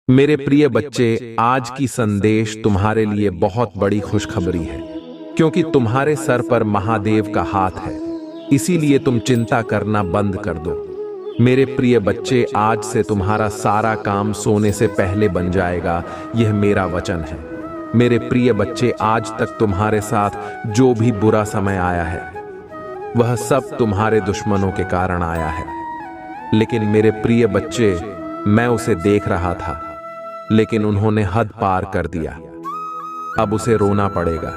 मेरे प्रिय बच्चे, आज की संदेश तुम्हारे लिए बहुत बड़ी खुशखबरी है, क्योंकि तुम्हारे सर पर महादेव का हाथ है। इसीलिए तुम चिंता करना बंद कर दो। मेरे प्रिय बच्चे, आज से तुम्हारा सारा काम सोने से पहले बन जाएगा, यह मेरा वचन है। मेरे प्रिय बच्चे, आज तक तुम्हारे साथ जो भी बुरा समय आया है, वह सब तुम्हारे दुश्मनों के कारण आया है। लेकिन मेरे प्रिय बच्चे, मैं उसे देख रहा था, लेकिन उन्होंने हद पार कर दिया। अब उसे रोना पड़ेगा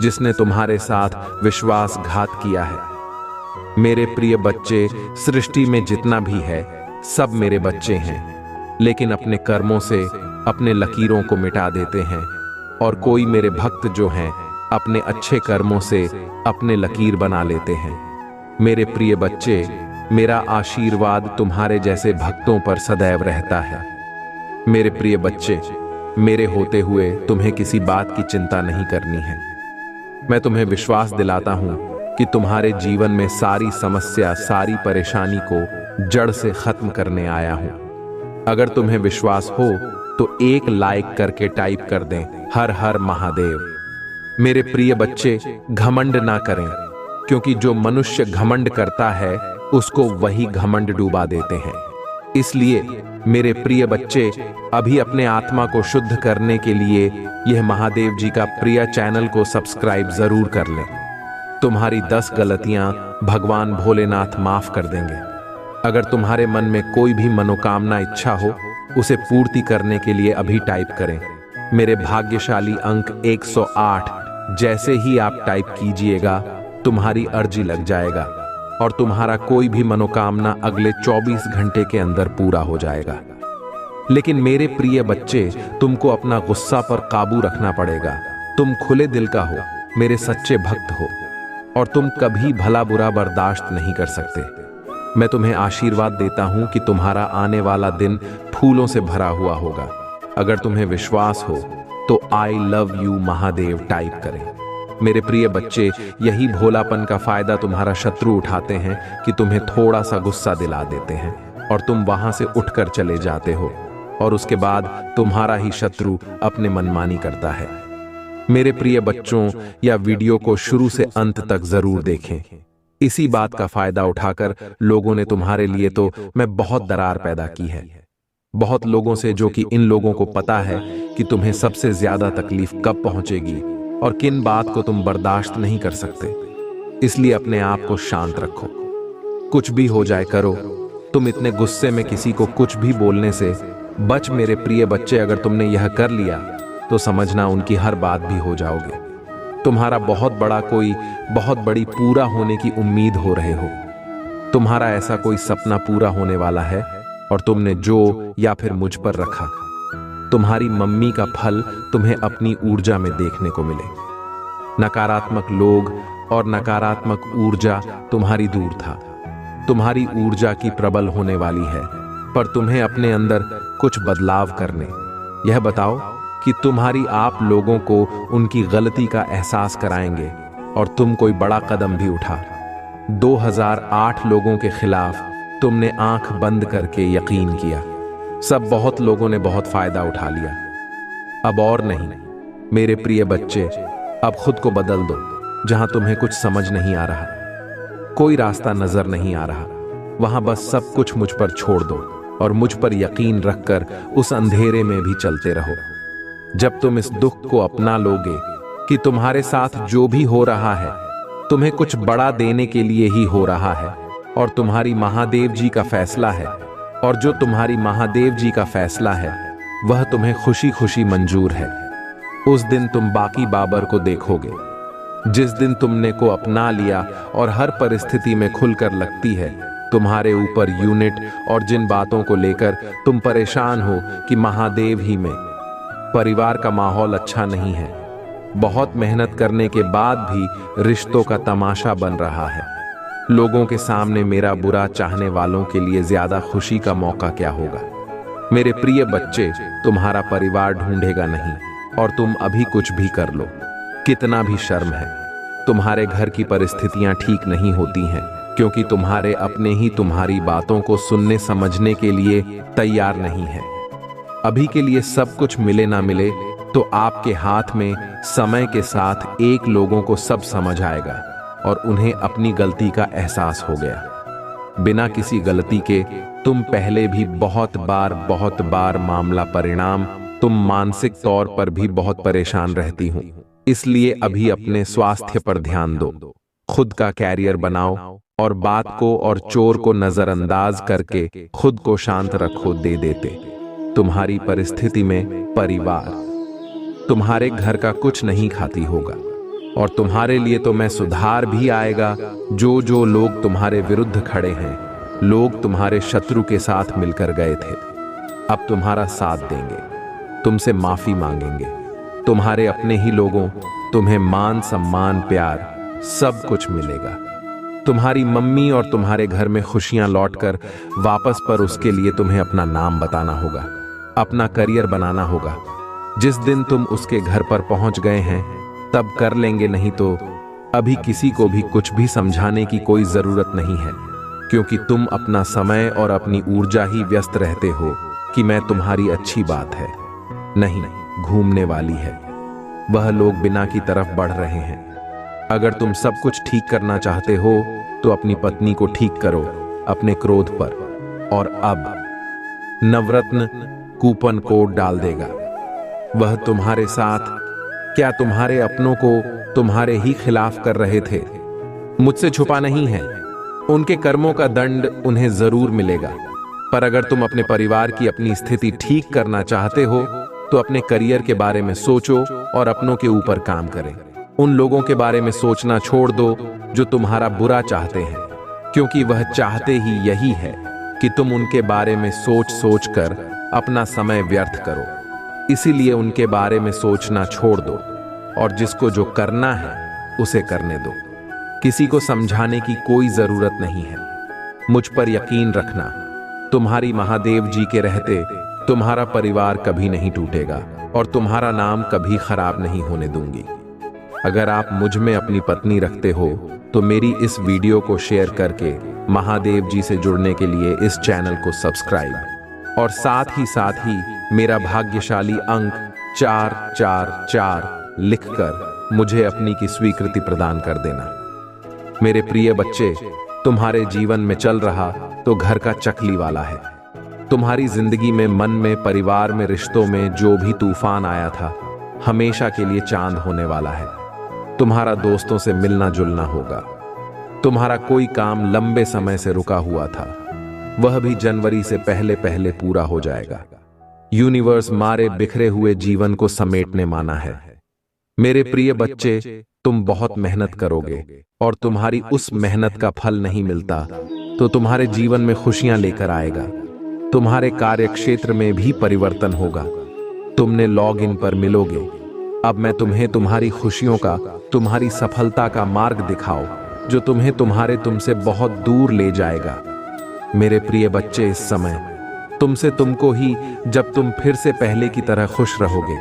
जिसने तुम्हारे साथ विश्वासघात किया है। मेरे प्रिय बच्चे, सृष्टि में जितना भी है सब मेरे बच्चे हैं, लेकिन अपने कर्मों से अपने लकीरों को मिटा देते हैं, और कोई मेरे भक्त जो हैं अपने अच्छे कर्मों से अपने लकीर बना लेते हैं। मेरे प्रिय बच्चे, मेरा आशीर्वाद तुम्हारे जैसे भक्तों पर सदैव रहता है। मेरे प्रिय बच्चे, मेरे होते हुए तुम्हें किसी बात की चिंता नहीं करनी है। मैं तुम्हें विश्वास दिलाता हूं कि तुम्हारे जीवन में सारी समस्या, सारी परेशानी को जड़ से खत्म करने आया हूं। अगर तुम्हें विश्वास हो तो एक लाइक करके टाइप कर दें, हर हर महादेव। मेरे प्रिय बच्चे, घमंड ना करें, क्योंकि जो मनुष्य घमंड करता है उसको वही घमंड डूबा देते हैं। इसलिए मेरे प्रिय बच्चे, अभी अपने आत्मा को शुद्ध करने के लिए यह महादेव जी का प्रिय चैनल को सब्सक्राइब जरूर कर लें। तुम्हारी 10 गलतियां भगवान भोलेनाथ माफ कर देंगे। अगर तुम्हारे मन में कोई भी मनोकामना इच्छा हो, उसे पूर्ति करने के लिए अभी टाइप करें, मेरे भाग्यशाली अंक 108। जैसे ही आप टाइप कीजिएगा, तुम्हारी अर्जी लग जाएगा और तुम्हारा कोई भी मनोकामना अगले 24 घंटे के अंदर पूरा हो जाएगा। लेकिन मेरे प्रिय बच्चे, तुमको अपना गुस्सा पर काबू रखना पड़ेगा। तुम खुले दिल का हो, मेरे सच्चे भक्त हो, और तुम कभी भला बुरा बर्दाश्त नहीं कर सकते। मैं तुम्हें आशीर्वाद देता हूं कि तुम्हारा आने वाला दिन फूलों से भरा हुआ होगा। अगर तुम्हें विश्वास हो तो I love you Mahadev type करें। मेरे प्रिय बच्चे, यही भोलापन का फायदा तुम्हारा शत्रु उठाते हैं कि तुम्हें थोड़ा सा गुस्सा दिला देते हैं और तुम वहां से उठकर चले जाते हो, और उसके बाद तुम्हारा ही शत्रु अपने मनमानी करता है। मेरे प्रिय बच्चों, यह वीडियो को शुरू से अंत तक जरूर देखें। इसी बात का फायदा उठाकर लोगों ने तुम्हारे लिए तो मैं बहुत दरार पैदा की है। बहुत लोगों से, जो कि इन लोगों को पता है कि तुम्हें सबसे ज्यादा तकलीफ कब पहुंचेगी और किन बात को तुम बर्दाश्त नहीं कर सकते। इसलिए अपने आप को शांत रखो। कुछ भी हो जाए करो, तुम इतने गुस्से में किसी को कुछ भी बोलने से बच। मेरे प्रिय बच्चे, अगर तुमने यह कर लिया तो समझना उनकी हर बात भी हो जाओगे। तुम्हारा बहुत बड़ी पूरा होने की उम्मीद हो रहे हो। तुम्हारा ऐसा कोई सपना पूरा होने वाला है और तुमने जो या फिर मुझ पर रखा, तुम्हारी मम्मी का फल तुम्हें अपनी ऊर्जा में देखने को मिले। नकारात्मक लोग और नकारात्मक ऊर्जा तुम्हारी दूर था। तुम्हारी ऊर्जा की प्रबल होने वाली है, पर तुम्हें अपने अंदर कुछ बदलाव करने। यह बताओ कि तुम्हारी आप लोगों को उनकी गलती का एहसास कराएंगे और तुम कोई बड़ा कदम भी उठा। 2008 लोगों के खिलाफ तुमने आंख बंद करके यकीन किया। बहुत लोगों ने बहुत फायदा उठा लिया। अब और नहीं। मेरे प्रिय बच्चे, अब खुद को बदल दो। जहां तुम्हें कुछ समझ नहीं आ रहा, कोई रास्ता नजर नहीं आ रहा, वहां बस सब कुछ मुझ पर छोड़ दो और मुझ पर यकीन रखकर उस अंधेरे में भी चलते रहो। जब तुम इस दुख को अपना लोगे कि तुम्हारे साथ जो भी हो रहा है तुम्हें कुछ बड़ा देने के लिए ही हो रहा है, और तुम्हारी महादेव जी का फैसला है, और जो तुम्हारी महादेव जी का फैसला है वह तुम्हें खुशी खुशी मंजूर है, उस दिन तुम बाकी बाबर को देखोगे। जिस दिन तुमने को अपना लिया और हर परिस्थिति में खुलकर लगती है तुम्हारे ऊपर यूनिट, और जिन बातों को लेकर तुम परेशान हो कि महादेव ही में परिवार का माहौल अच्छा नहीं है, बहुत मेहनत करने के बाद भी रिश्तों का तमाशा बन रहा है। लोगों के सामने मेरा बुरा चाहने वालों के लिए ज्यादा खुशी का मौका क्या होगा। मेरे प्रिय बच्चे, तुम्हारा परिवार ढूंढेगा नहीं, और तुम अभी कुछ भी कर लो, कितना भी शर्म है, तुम्हारे घर की परिस्थितियां ठीक नहीं होती हैं, क्योंकि तुम्हारे अपने ही तुम्हारी बातों को सुनने समझने के लिए तैयार नहीं है। अभी के लिए सब कुछ मिले ना मिले तो आपके हाथ में समय के साथ एक लोगों को सब समझ आएगा और उन्हें अपनी गलती का एहसास हो गया। बिना किसी गलती के तुम पहले भी बहुत बार मामला परिणाम तुम मानसिक तौर पर भी बहुत परेशान रहती हूं। इसलिए अभी अपने स्वास्थ्य पर ध्यान दो, खुद का कैरियर बनाओ और बात को और चोर को नजरअंदाज करके खुद को शांत रखो। दे देते तुम्हारी परिस्थिति में परिवार तुम्हारे घर का कुछ नहीं खाती होगा और तुम्हारे लिए तो मैं सुधार भी आएगा। जो लोग तुम्हारे विरुद्ध खड़े हैं, लोग तुम्हारे शत्रु के साथ मिलकर गए थे, अब तुम्हारा साथ देंगे, तुमसे माफी मांगेंगे। तुम्हारे अपने ही लोगों तुम्हें मान सम्मान प्यार सब कुछ मिलेगा। तुम्हारी मम्मी और तुम्हारे घर में खुशियां लौटकर वापस पर उसके लिए तुम्हें अपना नाम बताना होगा, अपना करियर बनाना होगा। जिस दिन तुम उसके घर पर पहुंच गए हैं तब कर लेंगे, नहीं तो अभी किसी को भी कुछ भी समझाने की कोई जरूरत नहीं है, क्योंकि तुम अपना समय और अपनी ऊर्जा ही व्यस्त रहते हो कि मैं तुम्हारी अच्छी बात है नहीं घूमने वाली है। वह लोग बिना की तरफ बढ़ रहे हैं। अगर तुम सब कुछ ठीक करना चाहते हो तो अपनी पत्नी को ठीक करो अपने क्रोध पर। और अब नवरत्न कूपन कोड डाल देगा। वह तुम्हारे साथ क्या तुम्हारे अपनों को तुम्हारे ही खिलाफ कर रहे थे? मुझसे छुपा नहीं है, उनके कर्मों का दंड उन्हें जरूर मिलेगा। पर अगर तुम अपने परिवार की अपनी स्थिति ठीक करना चाहते हो तो अपने करियर के बारे में सोचो और अपनों के ऊपर काम करें। उन लोगों के बारे में सोचना छोड़ दो जो तुम्हारा बुरा चाहते हैं, क्योंकि वह चाहते ही यही है कि तुम उनके बारे में सोच कर अपना समय व्यर्थ करो। इसीलिए उनके बारे में सोचना छोड़ दो और जिसको जो करना है उसे करने दो। किसी को समझाने की कोई जरूरत नहीं है। मुझ पर यकीन रखना, तुम्हारी महादेव जी के रहते तुम्हारा परिवार कभी नहीं टूटेगा और तुम्हारा नाम कभी खराब नहीं होने दूंगी। अगर आप मुझ में अपनी पत्नी रखते हो तो मेरी इस वीडियो को शेयर करके महादेव जी से जुड़ने के लिए इस चैनल को सब्सक्राइब और साथ ही मेरा भाग्यशाली अंक 444 लिखकर मुझे अपनी की स्वीकृति प्रदान कर देना। मेरे प्रिय बच्चे, तुम्हारे जीवन में चल रहा तो घर का चकली वाला है। तुम्हारी जिंदगी में, मन में, परिवार में, रिश्तों में जो भी तूफान आया था हमेशा के लिए चांद होने वाला है। तुम्हारा दोस्तों से मिलना जुलना होगा। तुम्हारा कोई काम लंबे समय से रुका हुआ था, वह भी जनवरी से पहले पूरा हो जाएगा। यूनिवर्स मारे बिखरे हुए जीवन को समेटने माना है। मेरे प्रिय बच्चे, तुम बहुत मेहनत करोगे और तुम्हारी उस मेहनत का फल नहीं मिलता तो तुम्हारे जीवन में खुशियां लेकर आएगा। तुम्हारे कार्य क्षेत्र में भी परिवर्तन होगा। तुमने लॉग इन पर मिलोगे। अब मैं तुम्हें तुम्हारी खुशियों का, तुम्हारी सफलता का मार्ग दिखाओ जो तुम्हें तुमसे बहुत दूर ले जाएगा। मेरे प्रिय बच्चे, इस समय तुमसे तुमको ही, जब तुम फिर से पहले की तरह खुश रहोगे,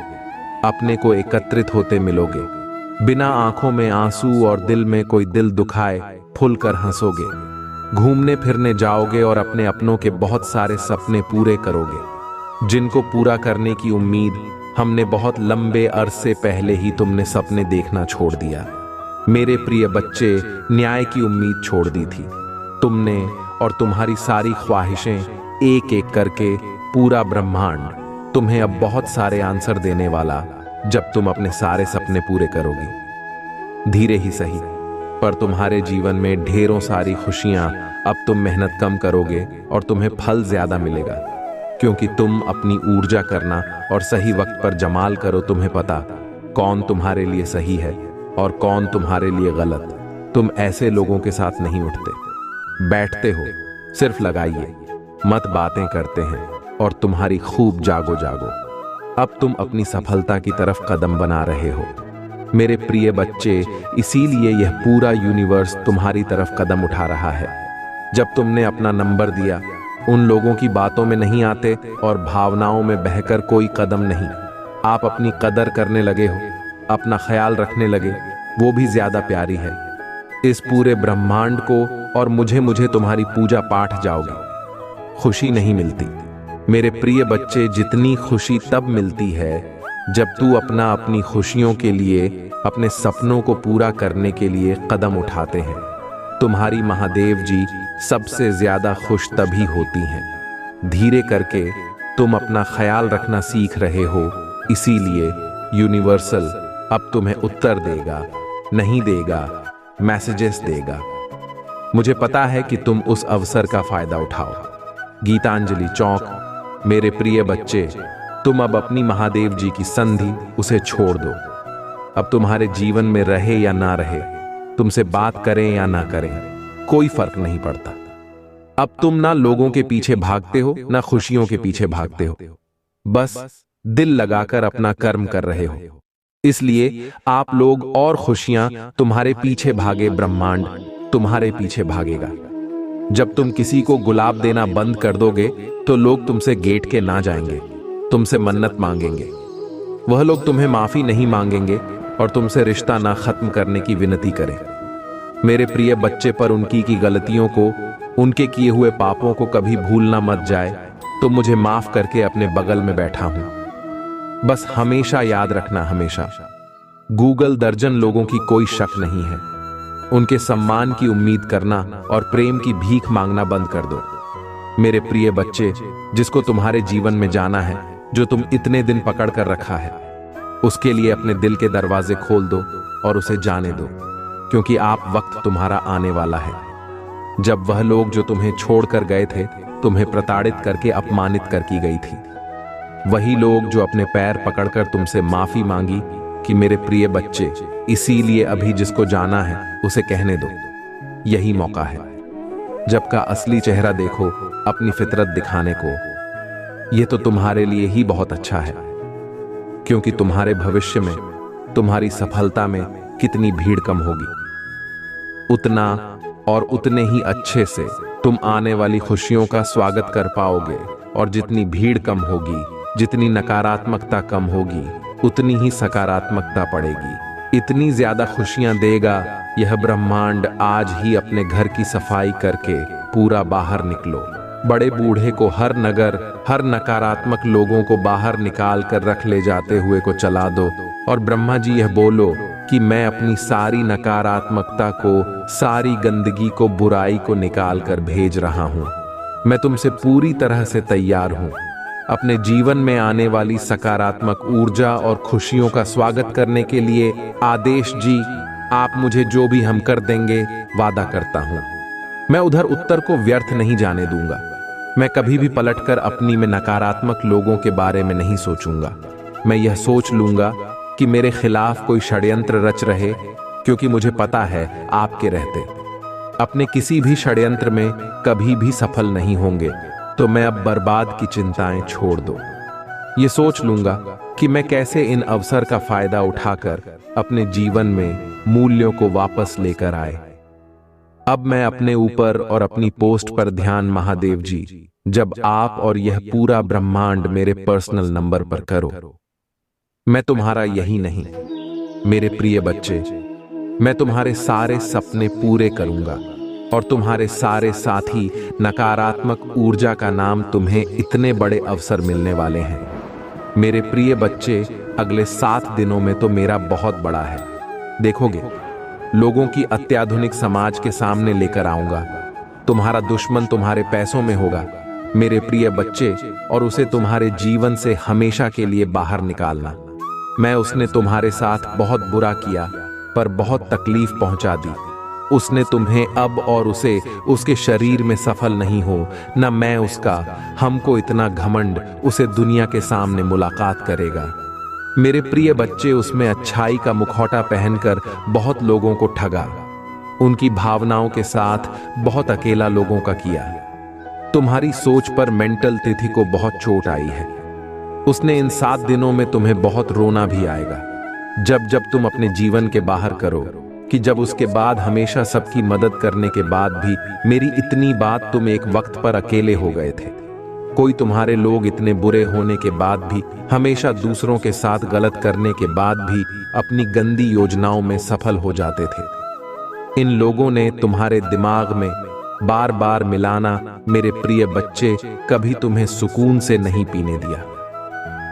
अपने को एकत्रित होते मिलोगे, बिना आंखों में आंसू और दिल में कोई दिल दुखाए खुलकर हंसोगे, घूमने फिरने जाओगे और अपने अपनों के बहुत सारे सपने पूरे करोगे जिनको पूरा करने की उम्मीद हमने बहुत लंबे अरसे पहले ही तुमने सपने देखना छोड़ दिया। मेरे प्रिय बच्चे, न्याय की उम्मीद छोड़ दी थी तुमने और तुम्हारी सारी ख्वाहिशें एक एक करके पूरा ब्रह्मांड तुम्हें अब बहुत सारे आंसर देने वाला जब तुम अपने सारे सपने पूरे करोगी। धीरे ही सही, पर तुम्हारे जीवन में ढेरों सारी खुशियां। अब तुम मेहनत कम करोगे और तुम्हें फल ज्यादा मिलेगा, क्योंकि तुम अपनी ऊर्जा करना और सही वक्त पर जमाल करो। तुम्हें पता कौन तुम्हारे लिए सही है और कौन तुम्हारे लिए गलत। तुम ऐसे लोगों के साथ नहीं उठते बैठते हो, सिर्फ लगाइए मत बातें करते हैं और तुम्हारी खूब जागो। अब तुम अपनी सफलता की तरफ कदम बना रहे हो। मेरे प्रिय बच्चे, इसीलिए यह पूरा यूनिवर्स तुम्हारी तरफ कदम उठा रहा है। जब तुमने अपना नंबर दिया, उन लोगों की बातों में नहीं आते और भावनाओं में बहकर कोई कदम नहीं। आप अपनी कदर करने लगे हो, अपना ख्याल रखने लगे, वो भी ज्यादा प्यारी है। इस पूरे ब्रह्मांड को और मुझे तुम्हारी पूजा पाठ जाओगे। खुशी नहीं मिलती, मेरे प्रिय बच्चे, जितनी खुशी तब मिलती है जब तू अपनी खुशियों के लिए, अपने सपनों को पूरा करने के लिए कदम उठाते हैं। तुम्हारी महादेव जी सबसे ज्यादा खुश तभी होती हैं। धीरे करके तुम अपना ख्याल रखना सीख रहे हो, इसीलिए यूनिवर्सल अब तुम्हें उत्तर देगा, नहीं देगा, मैसेजेस देगा। मुझे पता है कि तुम उस अवसर का फायदा उठाओ। गीतांजलि चौक, मेरे प्रिय बच्चे, तुम अब अपनी महादेव जी की संधि उसे छोड़ दो। अब तुम्हारे जीवन में रहे या ना रहे, तुमसे बात करें या ना करें, कोई फर्क नहीं पड़ता। अब तुम ना लोगों के पीछे भागते हो, ना खुशियों के पीछे भागते हो, बस दिल लगाकर अपना कर्म कर रहे हो। इसलिए आप लोग और खुशियां तुम्हारे पीछे भागे, ब्रह्मांड तुम्हारे पीछे भागेगा। जब तुम किसी को गुलाब देना बंद कर दोगे तो लोग तुमसे गेट के ना जाएंगे, तुमसे मन्नत मांगेंगे। वह लोग तुम्हें माफी नहीं मांगेंगे और तुमसे रिश्ता ना खत्म करने की विनती करें। मेरे प्रिय बच्चे, पर उनकी की गलतियों को, उनके किए हुए पापों को कभी भूलना मत जाए तो मुझे माफ करके अपने बगल में बैठा हूं। बस हमेशा याद रखना, हमेशा गूगल दर्जन लोगों की कोई शक नहीं है। उनके सम्मान की उम्मीद करना और प्रेम की भीख मांगना बंद कर दो। मेरे प्रिय बच्चे, जिसको तुम्हारे जीवन में जाना है, जो तुम इतने दिन पकड़ कर रखा है, उसके लिए अपने दिल के दरवाजे खोल दो और उसे जाने दो, क्योंकि वक्त तुम्हारा आने वाला है जब वह लोग जो तुम्हें छोड़कर गए थे, तुम्हें प्रताड़ित करके अपमानित कर की गई थी, वही लोग जो अपने पैर पकड़कर तुमसे माफी मांगी कि मेरे प्रिय बच्चे, इसीलिए अभी जिसको जाना है उसे कहने दो। यही मौका है जब का असली चेहरा देखो, अपनी फितरत दिखाने को। यह तो तुम्हारे लिए ही बहुत अच्छा है, क्योंकि तुम्हारे भविष्य में, तुम्हारी सफलता में कितनी भीड़ कम होगी, उतना और उतने ही अच्छे से तुम आने वाली खुशियों का स्वागत कर पाओगे। और जितनी भीड़ कम होगी, जितनी नकारात्मकता कम होगी, उतनी ही सकारात्मकता पड़ेगी। इतनी ज्यादा खुशियां देगा यह ब्रह्मांड। आज ही अपने घर की सफाई करके पूरा बाहर निकलो। बड़े बूढ़े को, हर नगर, हर नकारात्मक लोगों को बाहर निकाल कर रख ले जाते हुए को चला दो और ब्रह्मा जी यह बोलो कि मैं अपनी सारी नकारात्मकता को, सारी गंदगी को, बुराई को निकाल कर भेज रहा हूं। मैं तुमसे पूरी तरह से तैयार हूं। अपने जीवन में आने वाली सकारात्मक ऊर्जा और खुशियों का स्वागत करने के लिए आदेश जी, आप मुझे जो भी हम कर देंगे, वादा करता हूं। मैं उधर उत्तर को व्यर्थ नहीं जाने दूंगा। मैं कभी भी पलटकर अपनी में नकारात्मक लोगों के बारे में नहीं सोचूंगा। मैं यह सोच लूंगा कि मेरे खिलाफ कोई षड्यंत्र रच रहे, क्योंकि मुझे पता है आपके रहते अपने किसी भी षड्यंत्र में कभी भी सफल नहीं होंगे। तो मैं अब बर्बाद की चिंताएं छोड़ दो। ये सोच लूंगा कि मैं कैसे इन अवसर का फायदा उठाकर अपने जीवन में मूल्यों को वापस लेकर आए। अब मैं अपने ऊपर और अपनी पोस्ट पर ध्यान, महादेव जी, जब आप और यह पूरा ब्रह्मांड मेरे पर्सनल नंबर पर करो। मैं तुम्हारा यही नहीं, मेरे प्रिय बच्चे, मैं तुम्हारे सारे सपने पूरे करूंगा और तुम्हारे सारे साथी नकारात्मक ऊर्जा का नाम तुम्हें इतने बड़े अवसर मिलने वाले हैं। मेरे प्रिय बच्चे, अगले 7 दिनों में तो मेरा बहुत बड़ा है। देखोगे, लोगों की अत्याधुनिक समाज के सामने लेकर आऊंगा। तुम्हारा दुश्मन तुम्हारे पैसों में होगा, मेरे प्रिय बच्चे, और उसे तुम्हारे जीवन से हमेशा के लिए बाहर निकालना। मैं उसने तुम्हारे साथ बहुत बुरा किया, पर बहुत तकलीफ पहुंचा दी। उसने तुम्हें अब और उसे उसके शरीर में सफल नहीं हो, न मैं उसका। हमको इतना घमंड, उसे दुनिया के सामने मुलाकात करेगा। मेरे प्रिय बच्चे, उसमें अच्छाई का मुखौटा पहनकर बहुत लोगों को ठगा, उनकी भावनाओं के साथ बहुत अकेला लोगों का किया। तुम्हारी सोच पर मेंटल तिथि को बहुत चोट आई है। उसने इन 7 दिनों में तुम्हें बहुत रोना भी आएगा, जब जब तुम अपने जीवन के बाहर करो, कि जब उसके बाद हमेशा सबकी मदद करने के बाद भी मेरी इतनी बात तुम एक वक्त पर अकेले हो गए थे। कोई तुम्हारे लोग इतने बुरे होने के बाद भी, हमेशा दूसरों के साथ गलत करने के बाद भी अपनी गंदी योजनाओं में सफल हो जाते थे। इन लोगों ने तुम्हारे दिमाग में, बार बार मिलाना मेरे प्रिय बच्चे कभी तुम्हें सुकून से नहीं पीने दिया,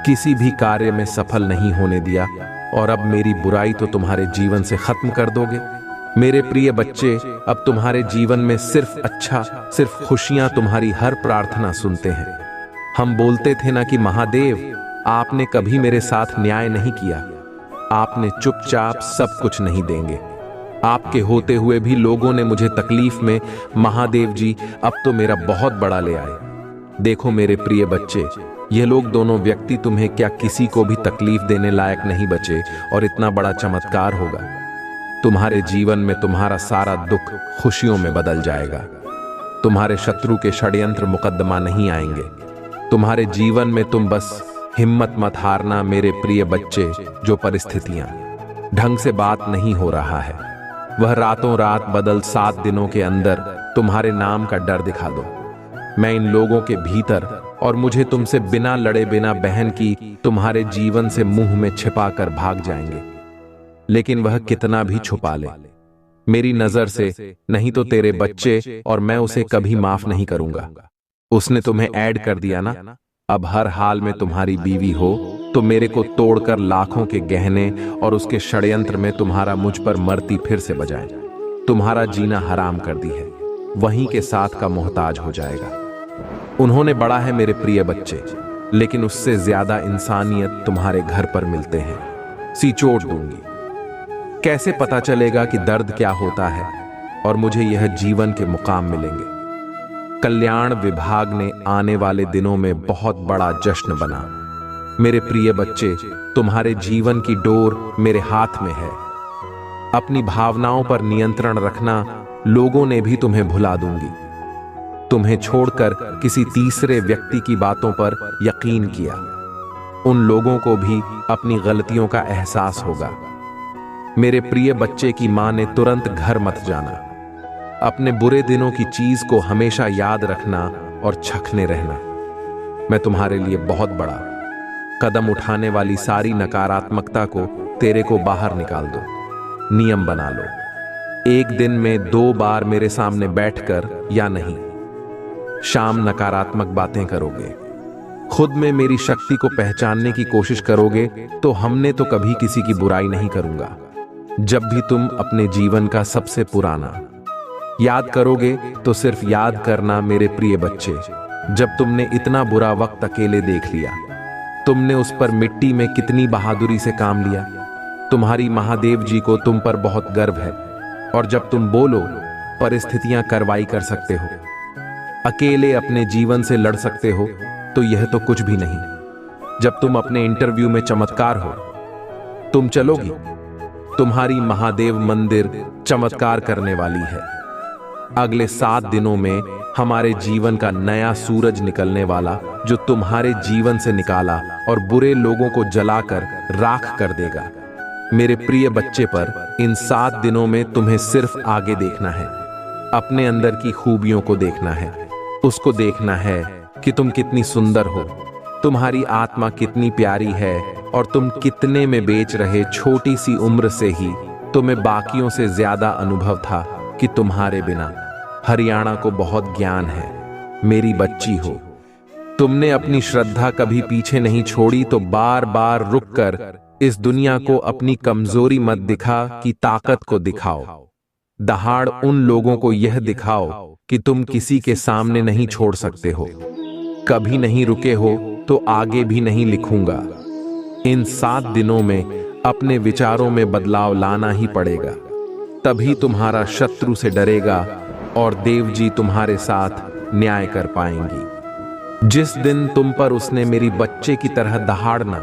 किसी भी कार्य में सफल नहीं होने दिया, और अब मेरी बुराई तो तुम्हारे जीवन से खत्म कर दोगे। मेरे प्रिय बच्चे, अब तुम्हारे जीवन में सिर्फ अच्छा, सिर्फ खुशियां तुम्हारी हर प्रार्थना सुनते हैं। हम बोलते थे ना कि महादेव, आपने कभी मेरे साथ न्याय नहीं किया, आपने चुपचाप सब कुछ नहीं देंगे। आपके होते हुए भी लोगों ने मुझे तकलीफ में, महादेव जी अब तो मेरा बहुत बड़ा ले आए। देखो मेरे प्रिय बच्चे, ये लोग दोनों व्यक्ति तुम्हें क्या किसी को भी तकलीफ देने लायक नहीं बचे, और इतना बड़ा चमत्कार होगा। तुम्हारे जीवन में तुम्हारा सारा दुख खुशियों में बदल जाएगा। तुम्हारे शत्रु के षड्यंत्र मुकद्दमा नहीं आएंगे। तुम्हारे जीवन में तुम बस हिम्मत मत हारना मेरे प्रिय बच्चे। जो परिस्थितियां ढंग से बात नहीं हो रहा है, वह रातों रात बदल 7 दिनों के अंदर तुम्हारे नाम का डर दिखा दो। मैं इन लोगों के भीतर, और मुझे तुमसे बिना लड़े बिना बहन की तुम्हारे जीवन से मुंह में छिपा कर भाग जाएंगे। लेकिन वह कितना भी छुपा ले मेरी नजर से, नहीं तो तेरे बच्चे और मैं उसे कभी माफ नहीं करूंगा। उसने तुम्हें ऐड कर दिया ना, अब हर हाल में तुम्हारी बीवी हो तो मेरे को तोड़कर लाखों के गहने और उसके षड्यंत्र में तुम्हारा मुझ पर मरती फिर से बजाए। तुम्हारा जीना हराम कर दी है, वहीं के साथ का मोहताज हो जाएगा। उन्होंने बड़ा है मेरे प्रिय बच्चे, लेकिन उससे ज्यादा इंसानियत तुम्हारे घर पर मिलते हैं। सिचोड़ दूंगी। कैसे पता चलेगा कि दर्द क्या होता है, और मुझे यह जीवन के मुकाम मिलेंगे। कल्याण विभाग ने आने वाले दिनों में बहुत बड़ा जश्न बना। मेरे प्रिय बच्चे, तुम्हारे जीवन की डोर मेरे हाथ में है। अपनी भावनाओं पर नियंत्रण रखना, लोगों ने भी तुम्हें भुला दूंगी। तुम्हें छोड़कर किसी तीसरे व्यक्ति की बातों पर यकीन किया, उन लोगों को भी अपनी गलतियों का एहसास होगा। मेरे प्रिय बच्चे की मां ने तुरंत घर मत जाना। अपने बुरे दिनों की चीज को हमेशा याद रखना और चखने रहना। मैं तुम्हारे लिए बहुत बड़ा कदम उठाने वाली सारी नकारात्मकता को तेरे को बाहर निकाल दो। नियम बना लो, एक दिन में 2 बार मेरे सामने बैठकर या नहीं, शाम नकारात्मक बातें करोगे, खुद में मेरी शक्ति को पहचानने की कोशिश करोगे तो हमने तो कभी किसी की बुराई नहीं करूंगा। जब भी तुम अपने जीवन का सबसे पुराना याद करोगे तो सिर्फ याद करना मेरे प्रिय बच्चे, जब तुमने इतना बुरा वक्त अकेले देख लिया, तुमने उस पर मिट्टी में कितनी बहादुरी से काम लिया। तुम्हारी महादेव जी को तुम पर बहुत गर्व है, और जब तुम बोलो परिस्थितियां कार्रवाई कर सकते हो, अकेले अपने जीवन से लड़ सकते हो, तो यह तो कुछ भी नहीं। जब तुम अपने इंटरव्यू में चमत्कार हो, तुम चलोगी। तुम्हारी महादेव मंदिर चमत्कार करने वाली है। अगले 7 दिनों में हमारे जीवन का नया सूरज निकलने वाला, जो तुम्हारे जीवन से निकाला और बुरे लोगों को जलाकर राख कर देगा। मेरे प्रिय बच्चे, पर इन 7 दिनों में तुम्हें सिर्फ आगे देखना है, अपने अंदर की खूबियों को देखना है। उसको देखना है कि तुम कितनी सुंदर हो, तुम्हारी आत्मा कितनी प्यारी है, और तुम कितने में बेच रहे। छोटी सी उम्र से ही तुम्हें बाकियों से ज्यादा अनुभव था कि तुम्हारे बिना हरियाणा को बहुत ज्ञान है। मेरी बच्ची हो, तुमने अपनी श्रद्धा कभी पीछे नहीं छोड़ी, तो बार बार रुककर इस दुनिया को अपनी कमजोरी मत दिखा कि ताकत को दिखाओ। दहाड़ उन लोगों को यह दिखाओ कि तुम किसी के सामने नहीं छोड़ सकते हो। कभी नहीं रुके हो तो आगे भी नहीं लिखूंगा। इन 7 दिनों में अपने विचारों में बदलाव लाना ही पड़ेगा, तभी तुम्हारा शत्रु से डरेगा और देव जी तुम्हारे साथ न्याय कर पाएंगी। जिस दिन तुम पर उसने मेरी बच्चे की तरह दहाड़ना,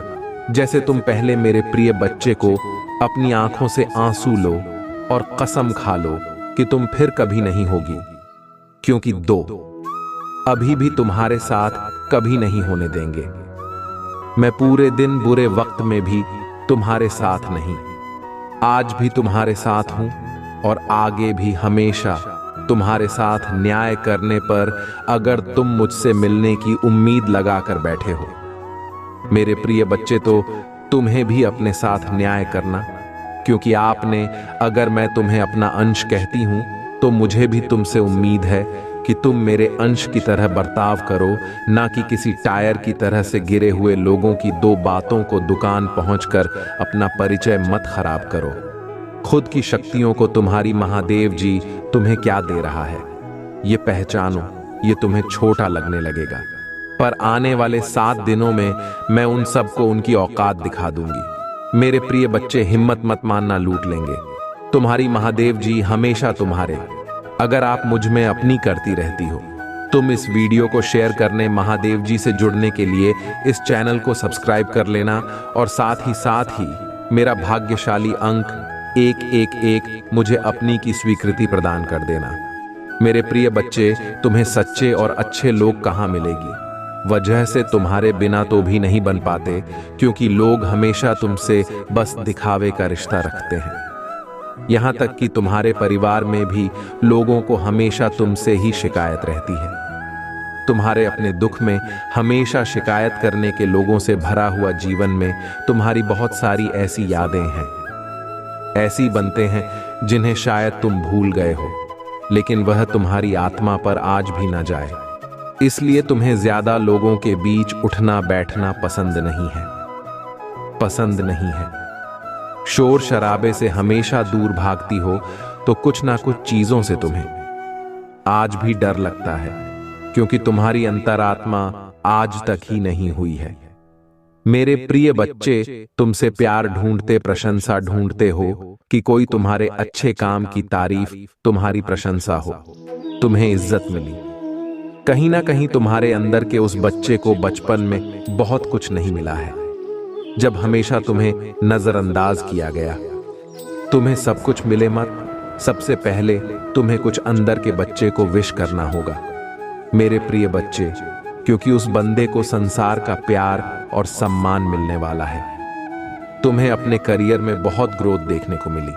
जैसे तुम पहले मेरे प्रिय बच्चे को अपनी आंखों से आंसू लो और कसम खा लो कि तुम फिर कभी नहीं होगी, क्योंकि 2 अभी भी तुम्हारे साथ कभी नहीं होने देंगे। मैं पूरे दिन बुरे वक्त में भी तुम्हारे साथ नहीं, आज भी तुम्हारे साथ हूं और आगे भी हमेशा तुम्हारे साथ न्याय करने पर, अगर तुम मुझसे मिलने की उम्मीद लगाकर बैठे हो। मेरे प्रिय बच्चे, तो तुम्हें भी अपने साथ न्याय करना, क्योंकि आपने, अगर मैं तुम्हें अपना अंश कहती हूं तो मुझे भी तुमसे उम्मीद है कि तुम मेरे अंश की तरह बर्ताव करो, ना कि किसी टायर की तरह से गिरे हुए लोगों की दो बातों को दुकान पहुंचकर अपना परिचय मत खराब करो। खुद की शक्तियों को तुम्हारी महादेव जी तुम्हें क्या दे रहा है ये पहचानो। ये तुम्हें छोटा लगने लगेगा, पर आने वाले 7 दिनों में मैं उन सबको उनकी औकात दिखा दूंगी। मेरे प्रिय बच्चे, हिम्मत मत मानना, लूट लेंगे। तुम्हारी महादेव जी हमेशा तुम्हारे। अगर आप मुझ में अपनी करती रहती हो, तुम इस वीडियो को शेयर करने, महादेव जी से जुड़ने के लिए इस चैनल को सब्सक्राइब कर लेना और साथ ही मेरा भाग्यशाली अंक 111 मुझे अपनी की स्वीकृति प्रदान कर देना। मेरे प्रिय बच्चे, तुम्हें सच्चे और अच्छे लोग कहाँ मिलेगी? वजह से तुम्हारे बिना तो भी नहीं बन पाते, क्योंकि लोग हमेशा तुमसे बस दिखावे का रिश्ता रखते हैं। यहां तक कि तुम्हारे परिवार में भी लोगों को हमेशा तुमसे ही शिकायत रहती है। तुम्हारे अपने दुख में हमेशा शिकायत करने के लोगों से भरा हुआ जीवन में तुम्हारी बहुत सारी ऐसी यादें हैं, ऐसी बनते हैं जिन्हें शायद तुम भूल गए हो, लेकिन वह तुम्हारी आत्मा पर आज भी न जाए। इसलिए तुम्हें ज्यादा लोगों के बीच उठना बैठना पसंद नहीं है। शोर शराबे से हमेशा दूर भागती हो, तो कुछ ना कुछ चीजों से तुम्हें आज भी डर लगता है, क्योंकि तुम्हारी अंतरात्मा आज तक ही नहीं हुई है। मेरे प्रिय बच्चे, तुमसे प्यार ढूंढते, प्रशंसा ढूंढते हो कि कोई तुम्हारे अच्छे काम की तारीफ, तुम्हारी प्रशंसा हो, तुम्हें इज्जत मिली। कहीं ना कहीं तुम्हारे अंदर के उस बच्चे को बचपन में बहुत कुछ नहीं मिला है, जब हमेशा तुम्हें नजरअंदाज किया गया। तुम्हें सब कुछ मिले मत, सबसे पहले तुम्हें कुछ अंदर के बच्चे को विश करना होगा मेरे प्रिय बच्चे, क्योंकि उस बंदे को संसार का प्यार और सम्मान मिलने वाला है। तुम्हें अपने करियर में बहुत ग्रोथ देखने को मिली।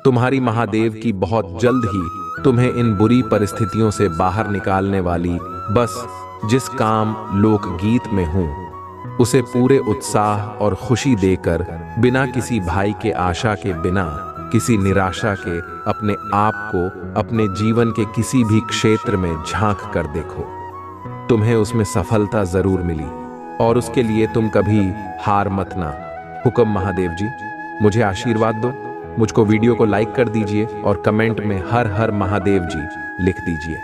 तुम्हारी महादेव की बहुत जल्द ही तुम्हें इन बुरी परिस्थितियों से बाहर निकालने वाली, बस जिस काम लोकगीत में हूं उसे पूरे उत्साह और खुशी देकर, बिना किसी भाई के आशा के, बिना किसी निराशा के, अपने आप को अपने जीवन के किसी भी क्षेत्र में झांक कर देखो। तुम्हें उसमें सफलता जरूर मिली, और उसके लिए तुम कभी हार मत ना। हुक्म महादेव जी, मुझे आशीर्वाद दो। मुझको वीडियो को लाइक कर दीजिए और कमेंट में हर हर महादेव जी लिख दीजिए।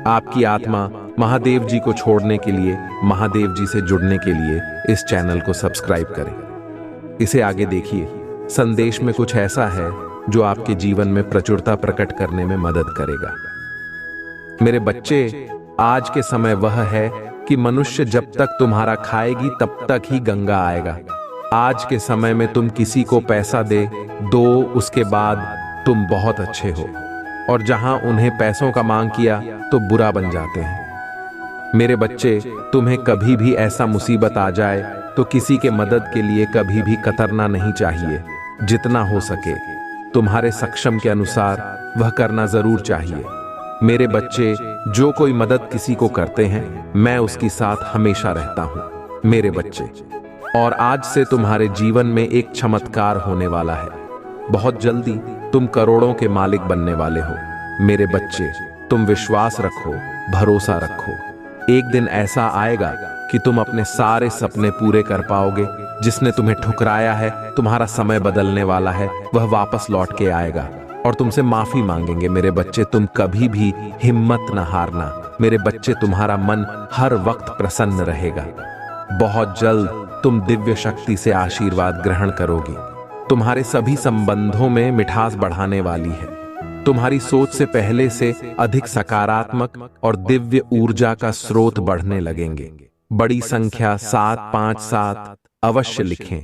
आपकी आत्मा महादेव जी को छोड़ने के लिए, महादेव जी से जुड़ने के लिए इस चैनल को सब्सक्राइब करें। इसे आगे देखिए। संदेश में कुछ ऐसा है जो आपके जीवन में प्रचुरता प्रकट करने में मदद करेगा। मेरे बच्चे, आज के समय वह है कि मनुष्य जब तक तुम्हारा खाएगी तब तक ही गंगा आएगा। आज के समय में तुम किसी को पैसा दो, उसके बाद तुम बहुत अच्छे हो, और जहां उन्हें पैसों का मांग किया तो बुरा बन जाते हैं। मेरे बच्चे, तुम्हें कभी भी ऐसा मुसीबत आ जाए तो किसी के मदद के लिए कभी भी कतरना नहीं चाहिए। जितना हो सके तुम्हारे सक्षम के अनुसार वह करना जरूर चाहिए। मेरे बच्चे, जो कोई मदद किसी को करते हैं, मैं उसके साथ हमेशा रहता हूं मेरे बच्चे। और आज से तुम्हारे जीवन में एक चमत्कार होने वाला है। बहुत जल्दी तुम करोड़ों के मालिक बनने वाले हो मेरे बच्चे। तुम विश्वास रखो, भरोसा रखो। एक दिन ऐसा आएगा कि तुम अपने सारे सपने पूरे कर पाओगे। जिसने तुम्हें ठुकराया है, तुम्हारा समय बदलने वाला है, वह वापस लौट के आएगा और तुमसे माफी मांगेंगे मेरे बच्चे। तुम कभी भी हिम्मत न हारना मेरे बच्चे। तुम्हारा मन हर वक्त प्रसन्न रहेगा। बहुत जल्द तुम दिव्य शक्ति से आशीर्वाद ग्रहण करोगी। तुम्हारे सभी संबंधों में मिठास बढ़ाने वाली है। तुम्हारी सोच से पहले से अधिक सकारात्मक और दिव्य ऊर्जा का स्रोत बढ़ने लगेंगे। बड़ी संख्या 757 अवश्य लिखें,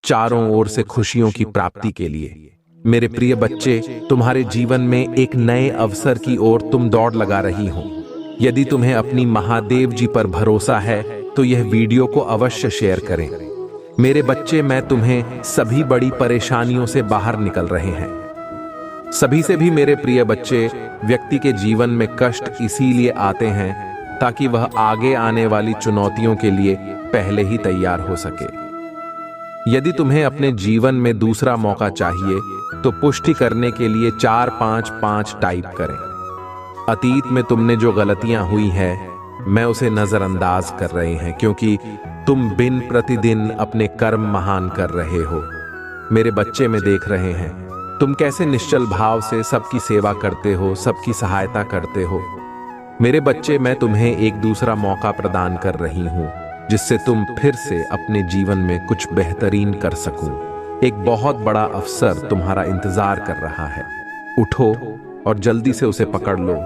चारों ओर से खुशियों की प्राप्ति के लिए। मेरे प्रिय बच्चे, तुम्हारे जीवन में एक नए अवसर की ओर तुम दौड़ लगा रही हो। यदि तुम्हें अपनी महादेव जी पर भरोसा है तो यह वीडियो को अवश्य शेयर करें। मेरे बच्चे, मैं तुम्हें सभी बड़ी परेशानियों से बाहर निकल रहे हैं। सभी से भी मेरे प्रिय बच्चे, व्यक्ति के जीवन में कष्ट इसीलिए आते हैं ताकि वह आगे आने वाली चुनौतियों के लिए पहले ही तैयार हो सके। यदि तुम्हें अपने जीवन में दूसरा मौका चाहिए तो पुष्टि करने के लिए 455 टाइप करें। अतीत में तुमने जो गलतियां हुई है मैं उसे नजरअंदाज कर रहे हैं, क्योंकि तुम दिन प्रतिदिन अपने कर्म महान कर रहे हो। मेरे बच्चे में देख रहे हैं तुम कैसे निश्चल भाव से सबकी सेवा करते हो, सबकी सहायता करते हो। मेरे बच्चे, मैं तुम्हें एक दूसरा मौका प्रदान कर रही हूं जिससे तुम फिर से अपने जीवन में कुछ बेहतरीन कर सकूं। एक बहुत बड़ा अवसर तुम्हारा इंतजार कर रहा है। उठो और जल्दी से उसे पकड़ लो।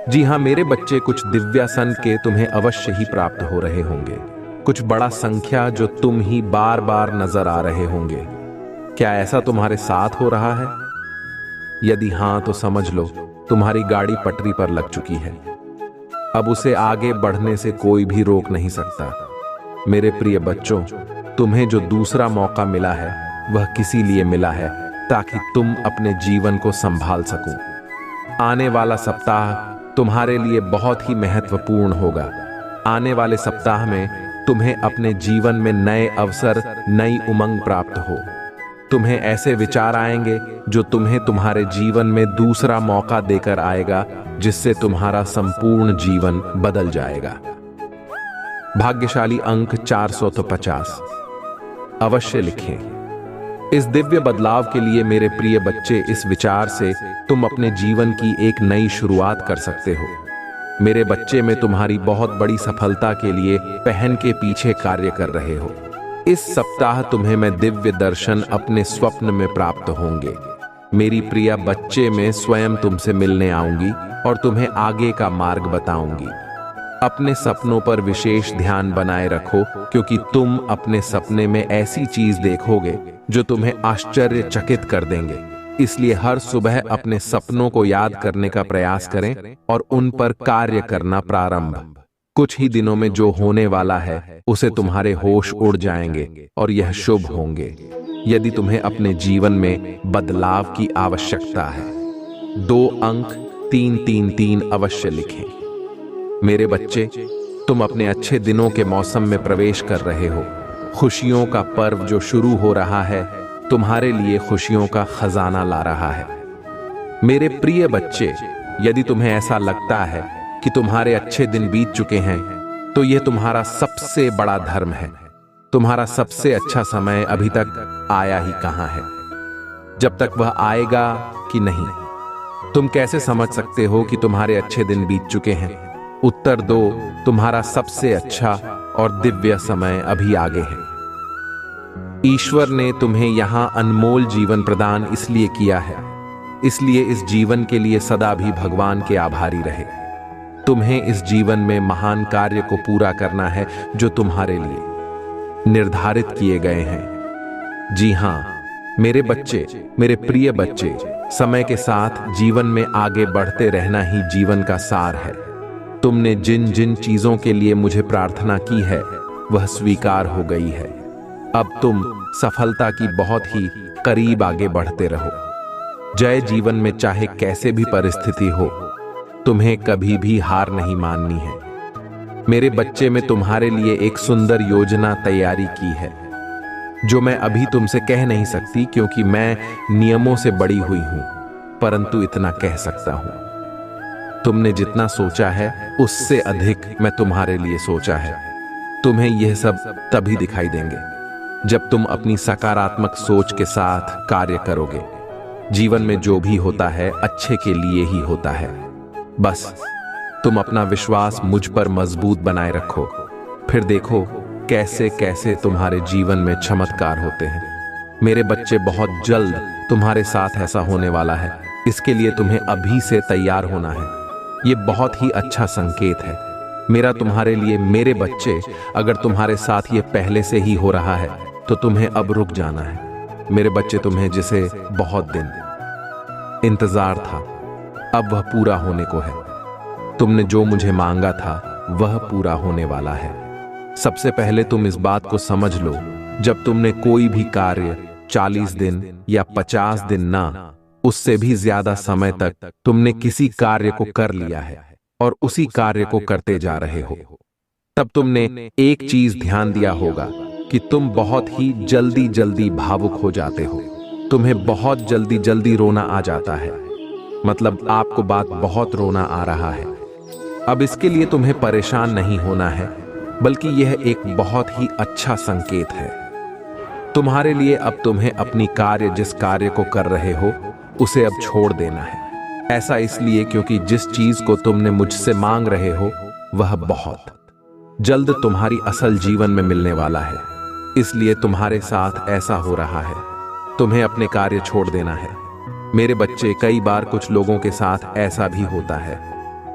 जी हाँ मेरे बच्चे, कुछ दिव्यासन के तुम्हें अवश्य ही प्राप्त हो रहे होंगे, कुछ बड़ा संख्या जो तुम ही बार बार नजर आ रहे होंगे। क्या ऐसा तुम्हारे साथ हो रहा है? यदि हां तो समझ लो तुम्हारी गाड़ी पटरी पर लग चुकी है। अब उसे आगे बढ़ने से कोई भी रोक नहीं सकता। मेरे प्रिय बच्चों, तुम्हें जो दूसरा मौका मिला है वह किसी लिए मिला है ताकि तुम अपने जीवन को संभाल सको। आने वाला सप्ताह तुम्हारे लिए बहुत ही महत्वपूर्ण होगा। आने वाले सप्ताह में तुम्हें अपने जीवन में नए अवसर, नई उमंग प्राप्त हो। तुम्हें ऐसे विचार आएंगे जो तुम्हें तुम्हारे जीवन में दूसरा मौका देकर आएगा, जिससे तुम्हारा संपूर्ण जीवन बदल जाएगा। भाग्यशाली अंक 450 अवश्य लिखें। इस दिव्य बदलाव के लिए मेरे प्रिय बच्चे, इस विचार से तुम अपने जीवन की एक नई शुरुआत कर सकते हो। मेरे बच्चे में तुम्हारी बहुत बड़ी सफलता के लिए पहन के पीछे कार्य कर रहे हो। इस सप्ताह तुम्हें मैं दिव्य दर्शन अपने स्वप्न में प्राप्त होंगे। मेरी प्रिय बच्चे, मैं स्वयं तुमसे मिलने आऊंगी और तुम्हें आगे का मार्ग बताऊंगी। अपने सपनों पर विशेष ध्यान बनाए रखो, क्योंकि तुम अपने सपने में ऐसी चीज देखोगे जो तुम्हें आश्चर्यचकित कर देंगे। इसलिए हर सुबह अपने सपनों को याद करने का प्रयास करें और उन पर कार्य करना प्रारंभ। कुछ ही दिनों में जो होने वाला है उसे तुम्हारे होश उड़ जाएंगे और यह शुभ होंगे। यदि तुम्हें अपने जीवन में बदलाव की आवश्यकता है, 2 अंक 333 अवश्य लिखें। मेरे बच्चे, तुम अपने अच्छे दिनों के मौसम में प्रवेश कर रहे हो। खुशियों का पर्व जो शुरू हो रहा है तुम्हारे लिए खुशियों का खजाना ला रहा है। मेरे प्रिय बच्चे, यदि तुम्हें ऐसा लगता है कि तुम्हारे अच्छे दिन बीत चुके हैं तो यह तुम्हारा सबसे बड़ा धर्म है। तुम्हारा सबसे अच्छा समय अभी तक आया ही कहां है। जब तक वह आएगा कि नहीं, तुम कैसे समझ सकते हो कि तुम्हारे अच्छे दिन बीत चुके हैं? उत्तर दो, तुम्हारा सबसे अच्छा और दिव्य समय अभी आगे है। ईश्वर ने तुम्हें यहां अनमोल जीवन प्रदान इसलिए किया है, इसलिए इस जीवन के लिए सदा भी भगवान के आभारी रहे। तुम्हें इस जीवन में महान कार्य को पूरा करना है जो तुम्हारे लिए निर्धारित किए गए हैं। जी हां मेरे बच्चे, मेरे प्रिय बच्चे, समय के साथ जीवन में आगे बढ़ते रहना ही जीवन का सार है। तुमने जिन जिन चीजों के लिए मुझे प्रार्थना की है वह स्वीकार हो गई है। अब तुम सफलता की बहुत ही करीब आगे बढ़ते रहो। जय जीवन में चाहे कैसे भी परिस्थिति हो, तुम्हें कभी भी हार नहीं माननी है। मेरे बच्चे, में तुम्हारे लिए एक सुंदर योजना तैयारी की है जो मैं अभी तुमसे कह नहीं सकती, क्योंकि मैं नियमों से बड़ी हुई हूं, परंतु इतना कह सकता हूं, तुमने जितना सोचा है उससे अधिक मैं तुम्हारे लिए सोचा है। तुम्हें यह सब तभी दिखाई देंगे जब तुम अपनी सकारात्मक सोच के साथ कार्य करोगे। जीवन में जो भी होता है अच्छे के लिए ही होता है। बस तुम अपना विश्वास मुझ पर मजबूत बनाए रखो, फिर देखो कैसे कैसे तुम्हारे जीवन में चमत्कार होते हैं। मेरे बच्चे, बहुत जल्द तुम्हारे साथ ऐसा होने वाला है। इसके लिए तुम्हें अभी से तैयार होना है। ये बहुत ही अच्छा संकेत है मेरा तुम्हारे लिए। मेरे बच्चे, अगर तुम्हारे साथ ये पहले से ही हो रहा है तो तुम्हें अब रुक जाना है। मेरे बच्चे, तुम्हें जिसे बहुत दिन इंतजार था अब वह पूरा होने को है। तुमने जो मुझे मांगा था वह पूरा होने वाला है। सबसे पहले तुम इस बात को समझ लो, जब तुमने कोई भी कार्य 40 दिन या 50 दिन ना, उससे भी ज्यादा समय तक तुमने किसी कार्य को कर लिया है और उसी कार्य को करते जा रहे हो, तब तुमने एक चीज ध्यान दिया होगा कि तुम बहुत ही जल्दी जल्दी भावुक हो जाते हो। तुम्हें बहुत जल्दी जल्दी रोना आ जाता है, मतलब आपको बात बहुत रोना आ रहा है। अब इसके लिए तुम्हें परेशान नहीं होना है, बल्कि यह एक बहुत ही अच्छा संकेत है तुम्हारे लिए। अब तुम्हें अपनी जिस कार्य को कर रहे हो उसे अब छोड़ देना है। ऐसा इसलिए क्योंकि जिस चीज को तुमने मुझसे मांग रहे हो वह बहुत जल्द तुम्हारी असल जीवन में मिलने वाला है। इसलिए तुम्हारे साथ ऐसा हो रहा है, तुम्हें अपने कार्य छोड़ देना है। मेरे बच्चे, कई बार कुछ लोगों के साथ ऐसा भी होता है,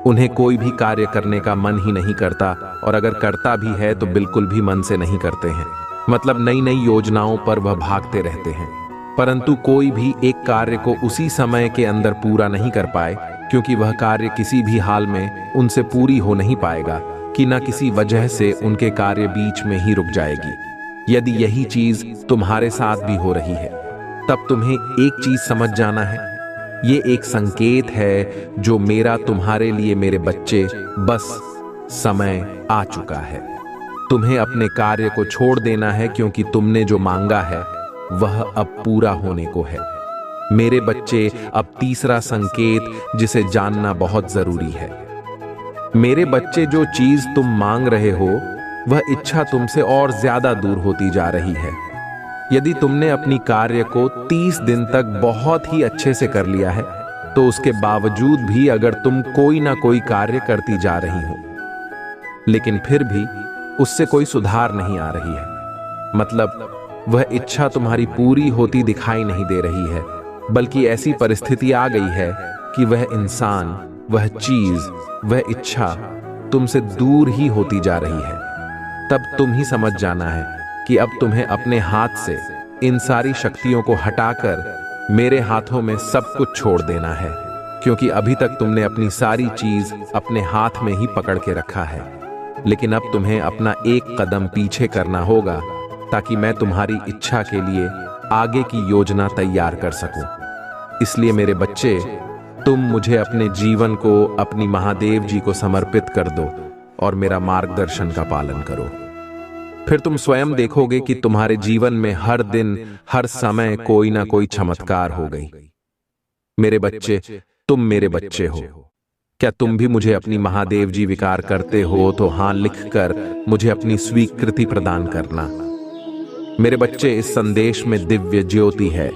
उन्हें कोई भी कार्य करने का मन ही नहीं करता, और अगर करता भी है तो बिल्कुल भी मन से नहीं करते हैं। मतलब नई नई योजनाओं पर वह भागते रहते हैं, परंतु कोई भी एक कार्य को उसी समय के अंदर पूरा नहीं कर पाए, क्योंकि वह कार्य किसी भी हाल में उनसे पूरी हो नहीं पाएगा कि न किसी वजह से उनके कार्य बीच में ही रुक जाएगी। यदि यही चीज तुम्हारे साथ भी हो रही है, तब तुम्हें एक चीज समझ जाना है, ये एक संकेत है जो मेरा तुम्हारे लिए मेरे बच्चे, बस समय आ चुका है। तुम्हें अपने कार्य को छोड़ देना है, क्योंकि तुमने जो मांगा है वह अब पूरा होने को है। मेरे बच्चे, अब तीसरा संकेत जिसे जानना बहुत जरूरी है। मेरे बच्चे, जो चीज तुम मांग रहे हो वह इच्छा तुमसे और ज्यादा दूर होती जा रही है। यदि तुमने अपनी कार्य को 30 दिन तक बहुत ही अच्छे से कर लिया है, तो उसके बावजूद भी अगर तुम कोई ना कोई कार्य करती जा रही हो, लेकिन फिर भी उससे कोई सुधार नहीं आ रही है, मतलब वह इच्छा तुम्हारी पूरी होती दिखाई नहीं दे रही है, बल्कि ऐसी परिस्थिति आ गई है कि वह इंसान, वह चीज, वह इच्छा तुमसे दूर ही होती जा रही है, तब तुम ही समझ जाना है कि अब तुम्हें अपने हाथ से इन सारी शक्तियों को हटाकर मेरे हाथों में सब कुछ छोड़ देना है। क्योंकि अभी तक तुमने अपनी सारी चीज अपने हाथ में ही पकड़ के रखा है, लेकिन अब तुम्हें अपना एक कदम पीछे करना होगा, ताकि मैं तुम्हारी इच्छा के लिए आगे की योजना तैयार कर सकूं। इसलिए मेरे बच्चे, तुम मुझे अपने जीवन को अपनी महादेव जी को समर्पित कर दो और मेरा मार्गदर्शन का पालन करो। फिर तुम स्वयं देखोगे कि तुम्हारे जीवन में हर दिन, हर समय कोई ना कोई चमत्कार हो गई। मेरे बच्चे, तुम मेरे बच्चे हो। क्या तुम भी मुझे अपनी महादेव जी विकार करते हो? तो हाँ लिखकर मुझे अपनी स्वीकृति प्रदान करना। मेरे बच्चे, इस संदेश में दिव्य ज्योति है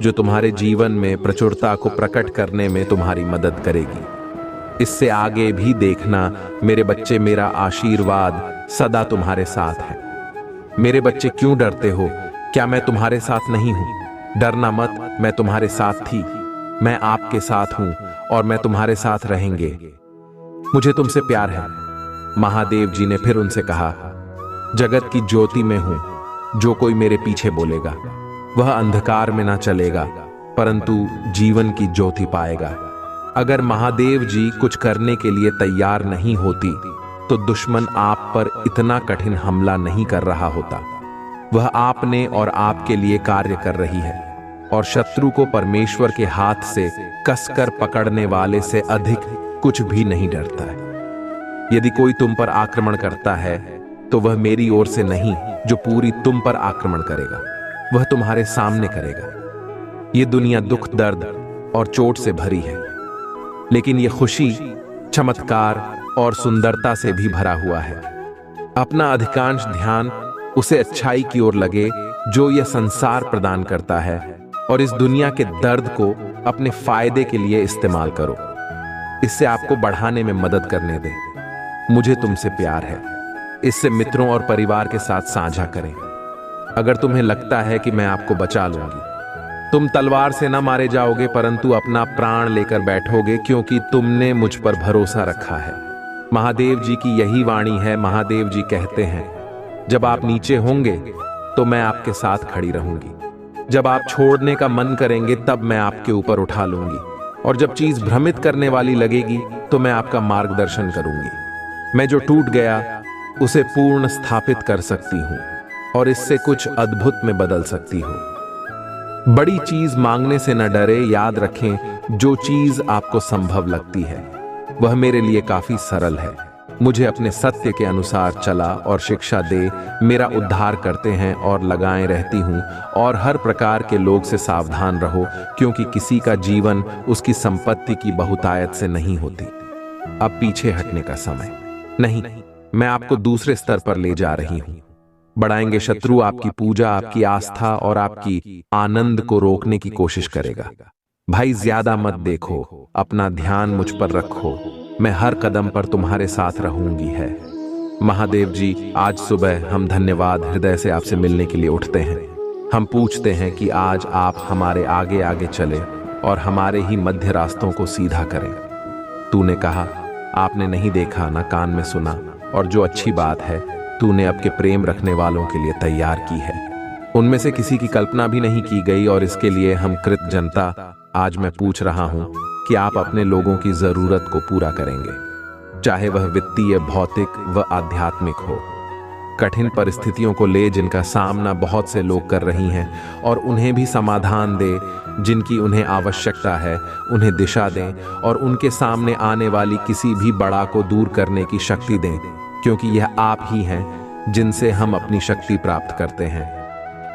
जो तुम्हारे जीवन में प्रचुरता को प्रकट करने में तुम्हारी मदद करेगी। इससे आगे भी देखना मेरे बच्चे, मेरा आशीर्वाद सदा तुम्हारे साथ है। मेरे बच्चे, क्यों डरते हो? क्या मैं तुम्हारे साथ नहीं हूं? डरना मत, मैं तुम्हारे साथ थी, मैं आपके साथ हूं और मैं तुम्हारे साथ रहेंगे। मुझे तुमसे प्यार है। महादेव जी ने फिर उनसे कहा, जगत की ज्योति में हूं, जो कोई मेरे पीछे बोलेगा वह अंधकार में ना चलेगा, परंतु जीवन की ज्योति पाएगा। अगर महादेव जी कुछ करने के लिए तैयार नहीं होती, तो दुश्मन आप पर इतना कठिन हमला नहीं कर रहा होता। वह आपने और आपके लिए कार्य कर रही है, और शत्रु को परमेश्वर के हाथ से कसकर पकड़ने वाले से अधिक कुछ भी नहीं डरता है। यदि कोई तुम पर आक्रमण करता है, तो वह मेरी ओर से नहीं, जो पूरी तुम पर आक्रमण करेगा वह तुम्हारे सामने करेगा। ये दुनिया दुख, दर्द और चोट से भरी है, लेकिन ये खुशी, चमत्कार और सुंदरता से भी भरा हुआ है। अपना अधिकांश ध्यान उसे अच्छाई की ओर लगे जो यह संसार प्रदान करता है, और इस दुनिया के दर्द को अपने फायदे के लिए इस्तेमाल करो। इससे आपको बढ़ाने में मदद करने दें। मुझे तुमसे प्यार है। इससे मित्रों और परिवार के साथ साझा करें। अगर तुम्हें लगता है कि मैं आपको बचा लूंगी, तुम तलवार से न मारे जाओगे, परंतु अपना प्राण लेकर बैठोगे, क्योंकि तुमने मुझ पर भरोसा रखा है। महादेव जी की यही वाणी है। महादेव जी कहते हैं, जब आप नीचे होंगे तो मैं आपके साथ खड़ी रहूंगी। जब आप छोड़ने का मन करेंगे, तब मैं आपके ऊपर उठा लूंगी, और जब चीज भ्रमित करने वाली लगेगी, तो मैं आपका मार्गदर्शन करूंगी। मैं जो टूट गया उसे पूर्ण स्थापित कर सकती हूं, और इससे कुछ अद्भुत में बदल सकती हूं। बड़ी चीज मांगने से न डरे। याद रखें, जो चीज आपको संभव लगती है वह मेरे लिए काफी सरल है। मुझे अपने सत्य के अनुसार चला और शिक्षा दे, मेरा उद्धार करते हैं और लगाए रहती हूँ। और हर प्रकार के लोग से सावधान रहो, क्योंकि किसी का जीवन उसकी संपत्ति की बहुतायत से नहीं होती। अब पीछे हटने का समय नहीं, मैं आपको दूसरे स्तर पर ले जा रही हूँ। बढ़ाएंगे शत्रु आपकी पूजा, आपकी आस्था और आपकी आनंद को रोकने की कोशिश करेगा। भाई ज्यादा मत देखो, अपना ध्यान मुझ पर रखो, मैं हर कदम पर तुम्हारे साथ रहूंगी है। महादेव जी, आज सुबह हम धन्यवाद हृदय से आपसे मिलने के लिए उठते हैं। हम पूछते हैं कि आज आप हमारे आगे आगे चले और हमारे ही मध्य रास्तों को सीधा करें। तूने कहा, आपने नहीं देखा ना कान में सुना, और जो अच्छी बात है तूने आपके प्रेम रखने वालों के लिए तैयार की है, उनमें से किसी की कल्पना भी नहीं की गई। और इसके लिए हम कृत जनता, आज मैं पूछ रहा हूं कि आप अपने लोगों की जरूरत को पूरा करेंगे, चाहे वह वित्तीय, भौतिक व आध्यात्मिक हो। कठिन परिस्थितियों को ले जिनका सामना बहुत से लोग कर रही हैं, और उन्हें भी समाधान दे। जिनकी उन्हें आवश्यकता है उन्हें दिशा दें, और उनके सामने आने वाली किसी भी बड़ा को दूर करने की शक्ति दें, क्योंकि यह आप ही हैं जिनसे हम अपनी शक्ति प्राप्त करते हैं।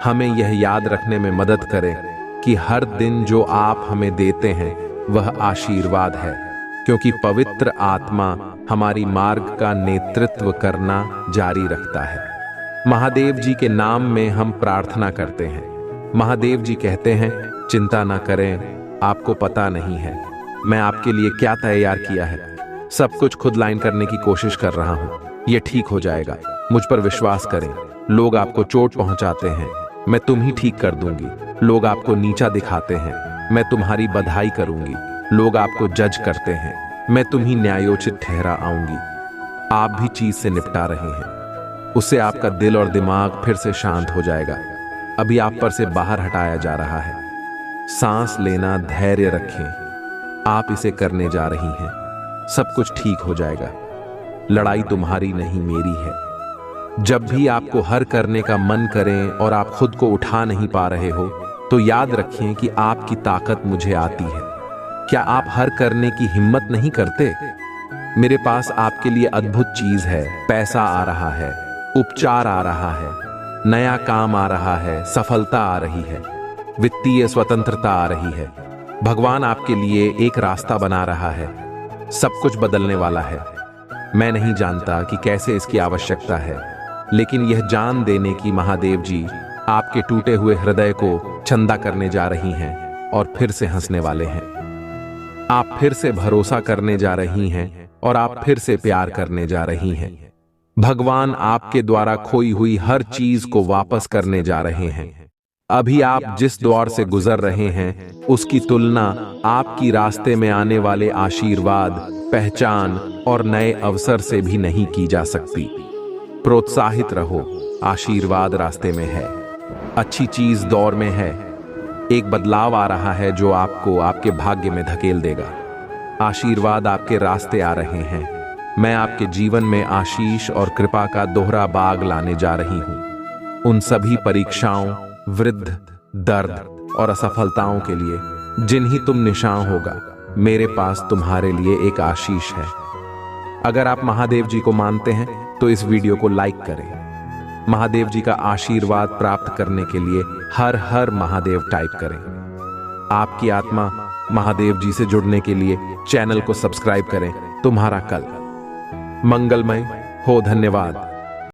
हमें यह याद रखने में मदद करें कि हर दिन जो आप हमें देते हैं वह आशीर्वाद है, क्योंकि पवित्र आत्मा हमारी मार्ग का नेतृत्व करना जारी रखता है। महादेव जी के नाम में हम प्रार्थना करते हैं। महादेव जी कहते हैं, चिंता ना करें, आपको पता नहीं है मैं आपके लिए क्या तैयार किया है। सब कुछ खुद लाइन करने की कोशिश कर रहा हूँ, ये ठीक हो जाएगा, मुझ पर विश्वास करें। लोग आपको चोट पहुंचाते हैं, मैं तुम ही ठीक कर दूंगी। लोग आपको नीचा दिखाते हैं, मैं तुम्हारी बधाई करूंगी। लोग आपको जज करते हैं, मैं तुम्ही न्यायोचित ठहरा आऊंगी। आप भी चीज से निपटा रहे हैं, उससे आपका दिल और दिमाग फिर से शांत हो जाएगा। अभी आप पर से बाहर हटाया जा रहा है। सांस लेना, धैर्य रखें, आप इसे करने जा रही हैं। सब कुछ ठीक हो जाएगा। लड़ाई तुम्हारी नहीं, मेरी है। जब भी आपको हर करने का मन करें और आप खुद को उठा नहीं पा रहे हो, तो याद रखें कि आपकी ताकत मुझे आती है। क्या आप हर करने की हिम्मत नहीं करते? मेरे पास आपके लिए अद्भुत चीज है। पैसा आ रहा है, उपचार आ रहा है, नया काम आ रहा है, सफलता आ रही है, वित्तीय स्वतंत्रता आ रही है। भगवान आपके लिए एक रास्ता बना रहा है। सब कुछ बदलने वाला है। मैं नहीं जानता कि कैसे इसकी आवश्यकता है, लेकिन यह जान देने की महादेव जी आपके टूटे हुए हृदय को चंदा करने जा रही हैं और फिर से हंसने वाले हैं। आप फिर से भरोसा करने जा रही हैं और आप फिर से प्यार करने जा रही हैं। भगवान आपके द्वारा खोई हुई हर चीज को वापस करने जा रहे हैं। अभी आप जिस दौर से गुजर रहे हैं उसकी तुलना आपकी रास्ते में आने वाले आशीर्वाद, पहचान और नए अवसर से भी नहीं की जा सकती। प्रोत्साहित रहो, आशीर्वाद रास्ते में है, अच्छी चीज दौर में है। एक बदलाव आ रहा है जो आपको आपके भाग्य में धकेल देगा। आशीर्वाद आपके रास्ते आ रहे हैं। मैं आपके जीवन में आशीष और कृपा का दोहरा बाग लाने जा रही हूं। उन सभी परीक्षाओं, वृद्ध, दर्द और असफलताओं के लिए जिन्हीं तुम निशान होगा, मेरे पास तुम्हारे लिए एक आशीष है। अगर आप महादेव जी को मानते हैं तो इस वीडियो को लाइक करें। महादेव जी का आशीर्वाद प्राप्त करने के लिए हर हर महादेव टाइप करें। आपकी आत्मा महादेव जी से जुड़ने के लिए चैनल को सब्सक्राइब करें। तुम्हारा कल मंगलमय हो। धन्यवाद।